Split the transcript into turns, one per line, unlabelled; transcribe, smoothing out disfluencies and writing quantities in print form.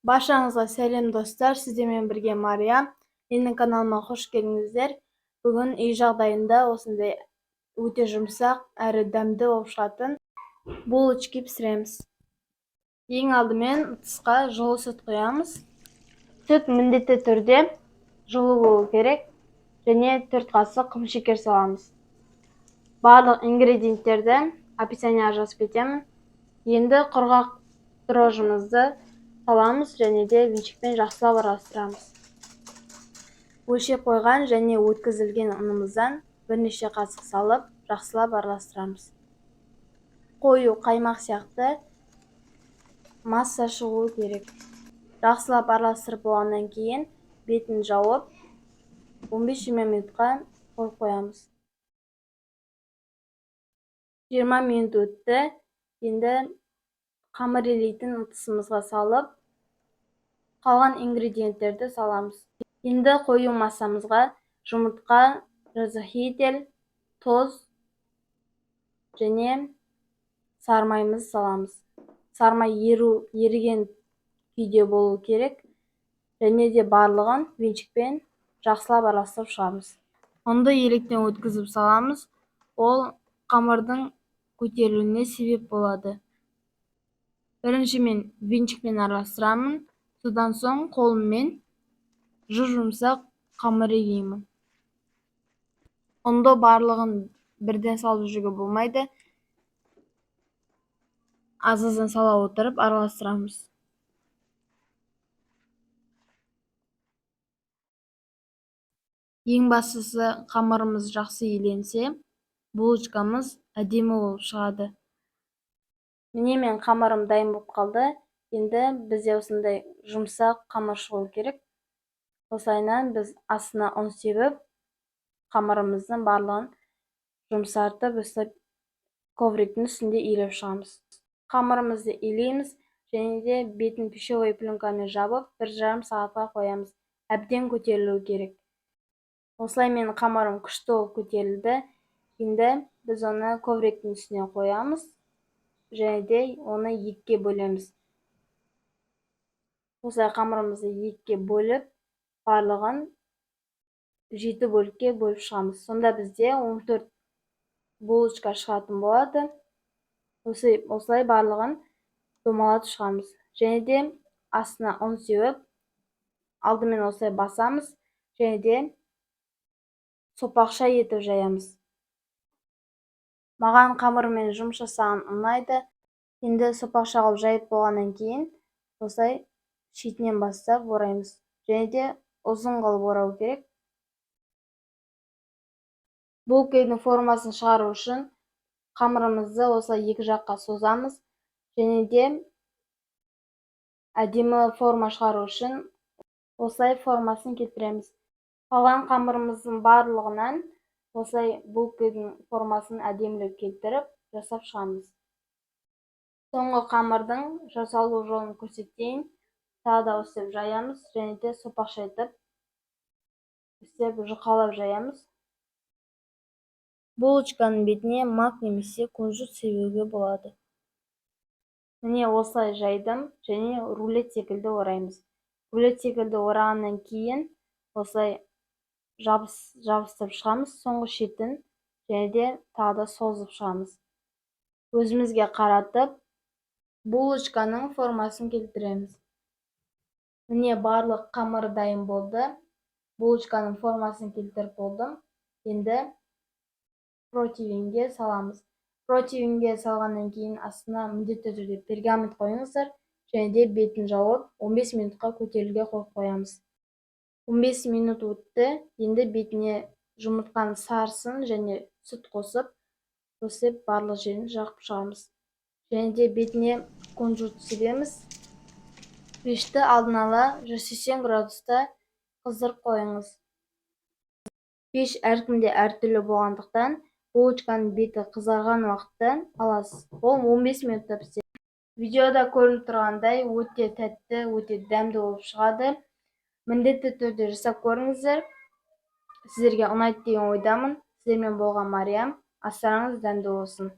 Barşаңызға сәлем достар, сіздермен бірге Мария. Менің каналыма қош келдіңіздер. Бүгін үй жағдайында осындай өте жұмсақ әрі дәмді болып шығатын булочки пісіреміз. Ең алдымен ыдысқа жылы сүт құямыз. Сүт міндетті түрде жылы болу керек және 4 қасық құмшекер саламыз. Барлық ингредиенттерді описанияға жазып кетемін. Енді құрғақ дрожжымызды саламыз және де венчикпен жақсылап араластырамыз. Өлшеп қойған және өткізілген ұнымыздан бірнеше қасық салып, жақсылап араластырамыз. Қою қаймақ сияқты масса шығуы керек. Жақсылап араластырып болғаннан кейін бетін жауып 15-20 минутқа қойып қоямыз. 20 минут өтті. Енді қамыр илейтін ыдысымызға салып, қалған ингредиенттерді саламыз. Енді қою массамызға жұмыртқа, разрыхитель, тоз және сармаймыз саламыз. Сармай еріген күйде болу керек және де барлығын венчикпен жақсылап араластырып шығамыз. Ұнды електен өткізіп саламыз. Ол қамырдың көтерілуіне себеп болады. Біріншімен венчикпен араластырамын. Содан соң қолыммен жұмсақ қамыр илеймін. Ұнды барлығын бірден салып жүруге болмайды. Аз-аздан сала отырып араластырамыз. Ең бастысы қамырымыз жақсы иленсе, булочкамыз әдемі болып шығады. Міне мен қамырым дайын болып қалды. Енді бізде осындай жұмсақ қамыр шығу керек. Осылайынан біз астына ұн себіп, қамырымыздың барлығын жұмсартып, өстіп ковриктің үстінде илеп шығамыз. Қамырымызды илейміз және де бетін пищевой пленкамен жабып, 1,5 сағатқа қоямыз. Әбден көтерілуі керек. Осылай менің қамырым күшті болып көтерілді. Енді біз оны ковриктің үстіне қоямыз және де оны екіге бөлеміз. Осылай қамырымызды екіге бөліп, барлығын 7 бөлікке бөліп шығамыз. Сонда бізде 14 булочка шығатын болады. Осылай барлығын домалатып шығамыз. Және де астына ұн сеуіп, алдымен осылай басамыз және де сопақша етіп жаямыз. Маған қамырмен жұмыс жасаған ұнайды. Енді сопақша қылып жайып болғаннан кейін осылай шетінен бастап ораймыз. Және де ұзын қылып орау керек. Булканың формасын шығару үшін қамырымызды осылай екі жаққа созамыз және де әдемі форма шығару үшін осылай формасын келтіреміз. Қалған қамырымыздың барлығынан осылай булканың формасын әдемілеп келтіріп жасап шығамыз. Соңғы қамырдың жасалу жолын көрсетейін. Тағы да осылай жаямыз және де сопақша етіп істеп жұқалап жаямыз. Булочканың бетіне мак немесе кунжут себуге болады. Міне осылай жайдым және рулет секілді ораймыз. Рулет секілді орағаннан кейін осылай жабыстырып шығамыз. Соңғы шетін және де тағы да созып шығамыз. Өзімізге қаратып, булочканың формасын келтіреміз. Міне барлық қамыр дайын болды. Булочканың формасын келтіріп болдым. Енді противеньге саламыз. Противеньге салғаннан кейін астына міндетті түрде пергамент қойыңыздар және де бетін жауып 15 минутқа көтерілуге қойып қоямыз. 15 минут өтті. Енді бетіне жұмыртқаның сарысын және сүт қосып, өсіп барлық жерін жағып шығамыз. Және де бетіне кунжут себеміз. Пешті алдын ала 180 градуста қыздырып қойыңыз. Пеш әркімде әртүрлі болғандықтан, булочканың беті қызарған уақытта аласыз. Ол 15 минутта піседі. Видеода көрініп тұрғандай өте тәтті, өте дәмді болып шығады. Міндетті түрде жасап көріңіздер. Сіздерге ұнайды деген ойдамын. Сіздермен болған Мариям. Астарыңыз дәмді болсын.